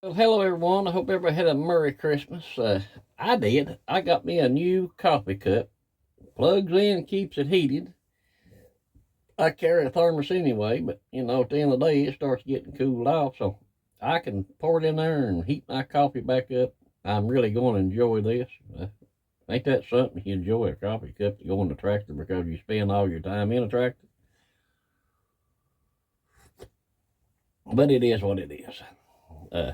Well, hello everyone. I hope everybody had a Merry Christmas. I did. I got me a new coffee cup. Plugs in, keeps it heated. I carry a thermos anyway, but at the end of the day, it starts getting cooled off, so I can pour it in there and heat my coffee back up. I'm really going to enjoy this. Ain't that something? You enjoy a coffee cup to go in the tractor because you spend all your time in a tractor? But it is what it is. Uh,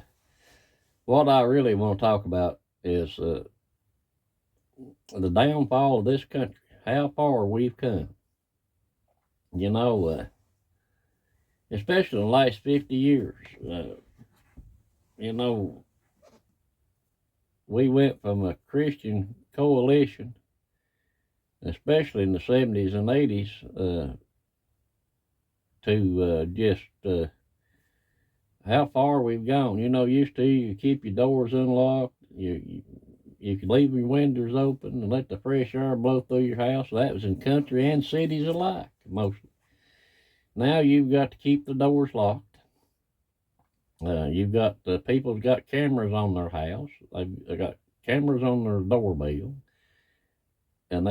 what I really want to talk about is the downfall of this country, how far we've come. You know, especially in the last 50 years. You know, we went from a Christian coalition, especially in the 70s and 80s, to just how far we've gone. Used to you keep your doors unlocked, you could leave your windows open and let the fresh air blow through your house. That was in country and cities alike, mostly. Now you've got to keep the doors locked. You've got people's got cameras on their house. They've got cameras on their doorbell, and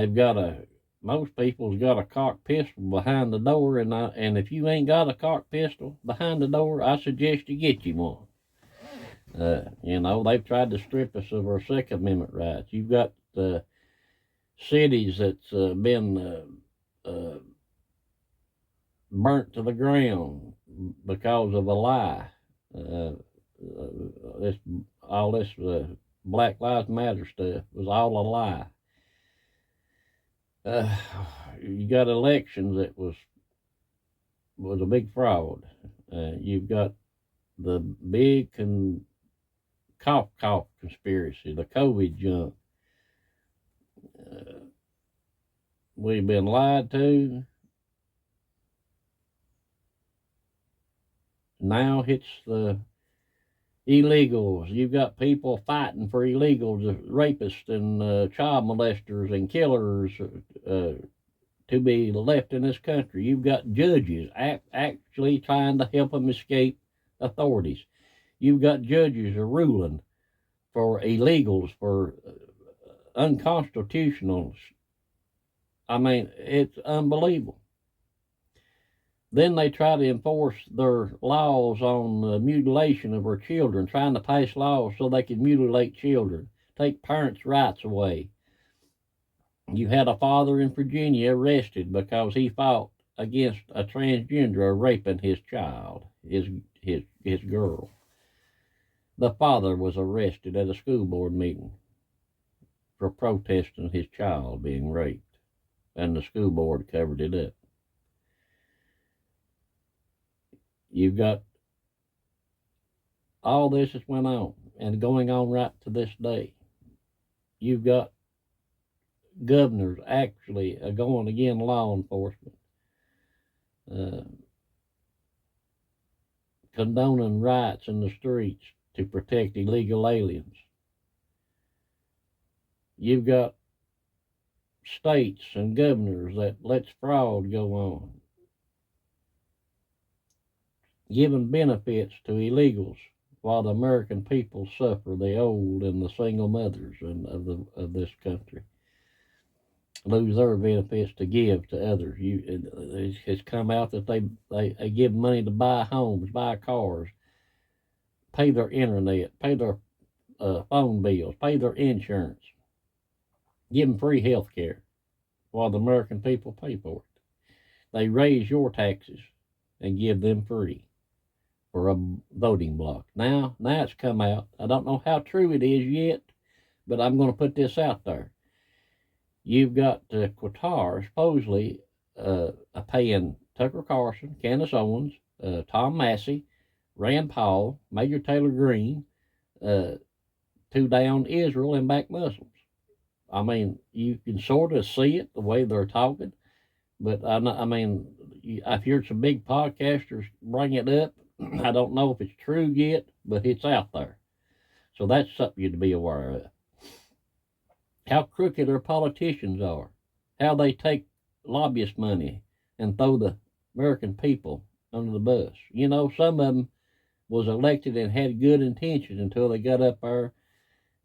most people's got a cocked pistol behind the door. And if you ain't got a cocked pistol behind the door, I suggest you get you one. They've tried to strip us of our Second Amendment rights. You've got cities that's been burnt to the ground because of a lie. Uh, this all this Black Lives Matter stuff was all a lie. You got elections that was a big fraud. You've got the big cough conspiracy, the COVID junk. We've been lied to. Now it's the illegals. You've got people fighting for illegals, rapists and child molesters and killers to be left in this country. You've got judges actually trying to help them escape authorities. You've got judges ruling for illegals, for unconstitutional. I mean, it's unbelievable. Then they try to enforce their laws on the mutilation of our children, trying to pass laws so they can mutilate children, take parents' rights away. You had a father in Virginia arrested because he fought against a transgender raping his child, his girl. The father was arrested at a school board meeting for protesting his child being raped, and the school board covered it up. You've got all this that went on and going on right to this day. You've got governors actually going against law enforcement, condoning riots in the streets to protect illegal aliens. You've got states and governors that lets fraud go on, giving benefits to illegals while the American people suffer, the old and the single mothers of this country lose their benefits to give to others. It's come out that they give money to buy homes, buy cars, pay their internet, pay their phone bills, pay their insurance, give them free health care while the American people pay for it. They raise your taxes and give them free for a voting block. Now it's come out. I don't know how true it is yet, but I'm going to put this out there. You've got Qatar supposedly paying Tucker Carlson, Candace Owens, Tom Massey, Rand Paul, Major Taylor Greene to down Israel and back Muslims. I mean, you can sort of see it the way they're talking, but I've heard some big podcasters bring it up. I don't know if it's true yet, but it's out there. So that's something you to be aware of. How crooked our politicians are, how they take lobbyist money and throw the American people under the bus. Some of them was elected and had good intentions until they got up there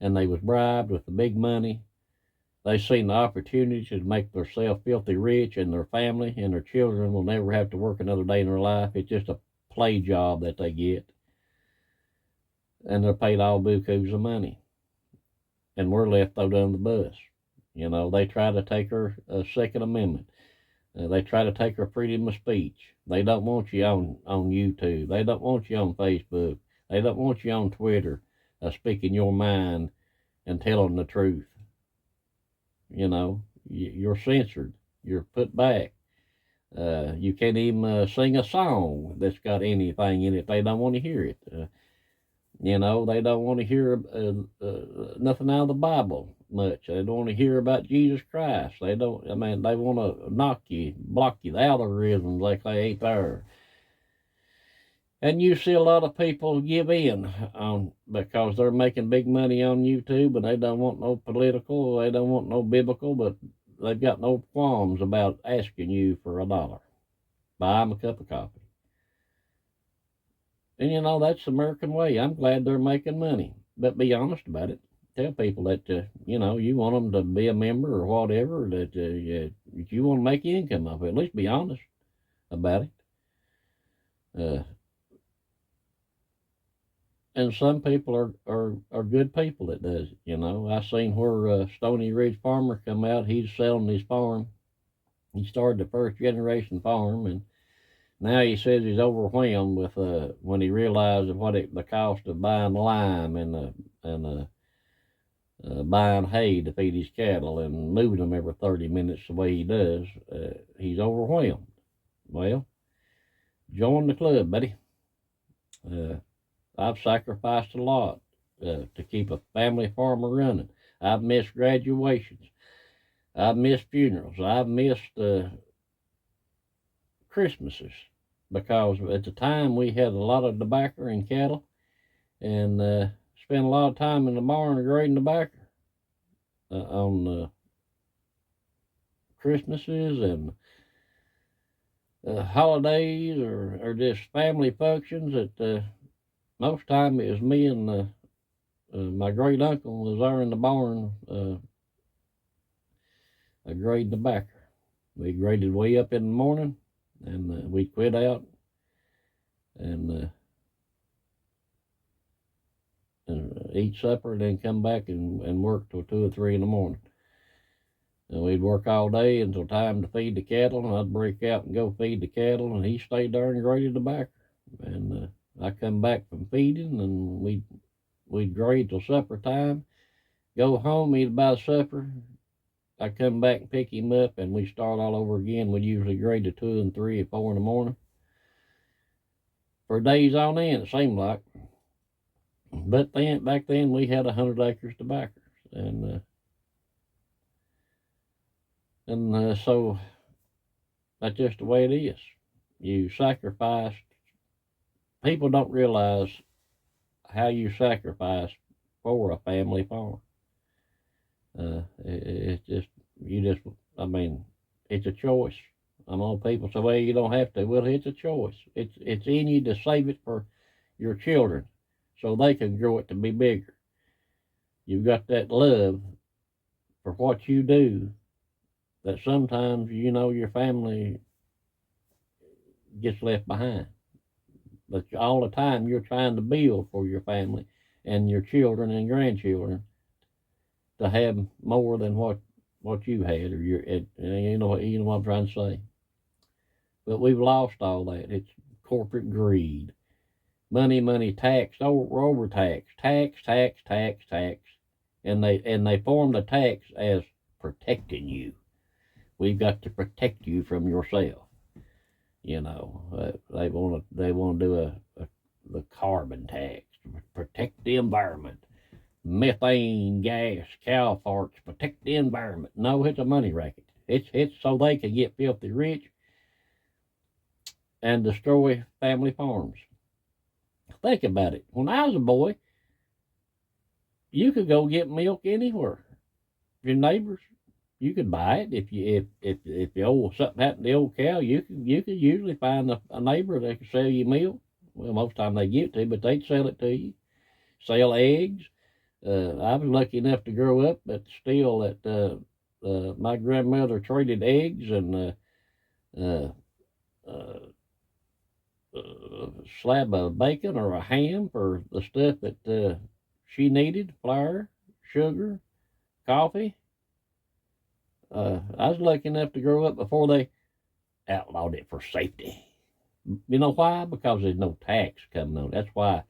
and they was bribed with the big money. They seen the opportunity to make themselves filthy rich, and their family and their children will never have to work another day in their life. It's just a play job that they get. And they're paid all bukus of money. And we're left thrown under the bus. You know, they try to take our Second Amendment. They try to take our freedom of speech. They don't want you on YouTube. They don't want you on Facebook. They don't want you on Twitter speaking your mind and telling the truth. You know, you're censored. You're put back. You can't even sing a song that's got anything in it. They don't want to hear it. You know, they don't want to hear nothing out of the Bible much. They don't want to hear about Jesus Christ. They don't, I mean, they want to knock you, block you, the algorithms like they ain't there. And you see a lot of people give in on because they're making big money on YouTube, and they don't want no political, they don't want no biblical, but they've got no qualms about asking you for $1. Buy them a cup of coffee. And you know, that's the American way. I'm glad they're making money, but be honest about it. Tell people that, you know, you want them to be a member or whatever, that you want to make income off it. At least be honest about it. And some people are good people that does it, you know. I seen where Stony Ridge Farmer come out. He's selling his farm. He started the first generation farm, and now he says he's overwhelmed with when he realized the cost of buying lime and buying hay to feed his cattle and moving them every 30 minutes the way he does. He's overwhelmed. Well, join the club, buddy. I've sacrificed a lot to keep a family farm running. I've missed graduations. I've missed funerals. I've missed Christmases because at the time we had a lot of tobacco and cattle, and spent a lot of time in the barn grading tobacco on Christmases and holidays or just family functions. That most time it was me and my great uncle was there in the barn grading tobacco. We graded way up in the morning, and we'd quit out and eat supper, and then come back and work till 2 or 3 in the morning. And we'd work all day until time to feed the cattle, and I'd break out and go feed the cattle, and he stayed there and graded tobacco. And I come back from feeding, and we'd grade till supper time, go home, eat about supper. I come back and pick him up, and we start all over again. We'd usually grade to 2 and 3 or 4 in the morning. For days on end, it seemed like. But back then we had 100 acres tobacco, and so that's just the way it is. You sacrifice. People don't realize how you sacrifice for a family farm. I mean, it's a choice. I know people say, well, you don't have to. Well, it's a choice. It's in you to save it for your children so they can grow it to be bigger. You've got that love for what you do that sometimes, you know, your family gets left behind. But all the time you're trying to build for your family and your children and grandchildren to have more than what you had, or you know what I'm trying to say. But we've lost all that. It's corporate greed. Money, tax, overtax, tax. And they form the tax as protecting you. We've got to protect you from yourself. You know, they want to do the carbon tax, protect the environment. Methane gas, cow farts, protect the environment. No, it's a money racket. It's so they can get filthy rich and destroy family farms. Think about it. When I was a boy, you could go get milk anywhere. Your neighbors, you could buy it. If the something happened to the old cow, you could usually find a neighbor that could sell you milk. Well, most of the time they give it to you, but they'd sell it to you. Sell eggs. I was lucky enough to grow up, but still, my grandmother traded eggs and uh, uh, slab of bacon or a ham for the stuff that she needed: flour, sugar, coffee. I was lucky enough to grow up before they outlawed it for safety. You know why? Because there's no tax coming on it. That's why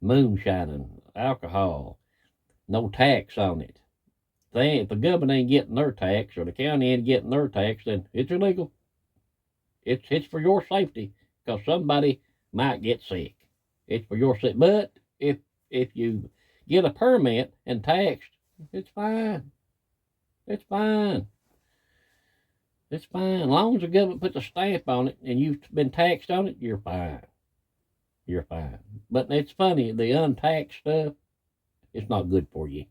moonshine and alcohol, no tax on it. If the government ain't getting their tax or the county ain't getting their tax, then it's illegal. It's for your safety because somebody might get sick. It's for your safety. But if you get a permit and taxed, it's fine. It's fine. It's fine. As long as the government puts a stamp on it and you've been taxed on it, you're fine. You're fine. But it's funny, the untaxed stuff, it's not good for you.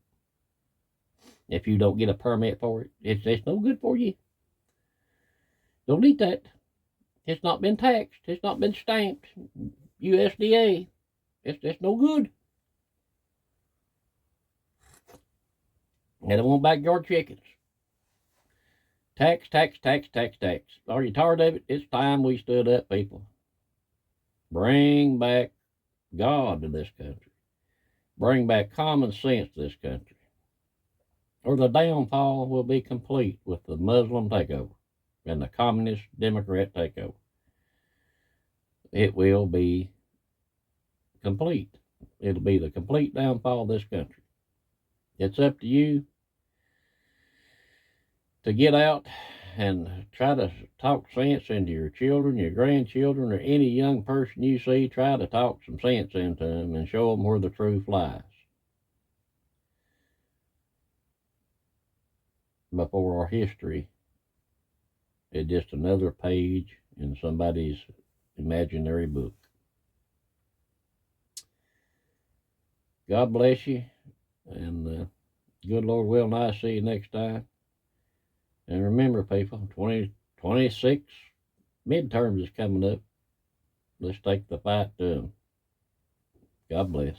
If you don't get a permit for it, it's no good for you. Don't eat that. It's not been taxed. It's not been stamped. USDA. It's no good. They don't want backyard chickens. Tax, tax, tax, tax, tax. Are you tired of it? It's time we stood up, people. Bring back God to this country. Bring back common sense to this country. Or the downfall will be complete with the Muslim takeover and the communist Democrat takeover. It will be complete. It'll be the complete downfall of this country. It's up to you to get out and try to talk sense into your children, your grandchildren, or any young person you see. Try to talk some sense into them and show them where the truth lies before our history is just another page in somebody's imaginary book. God bless you, and good Lord will, and I see you next time. And remember, people, 2026 midterms is coming up. Let's take the fight to them. God bless.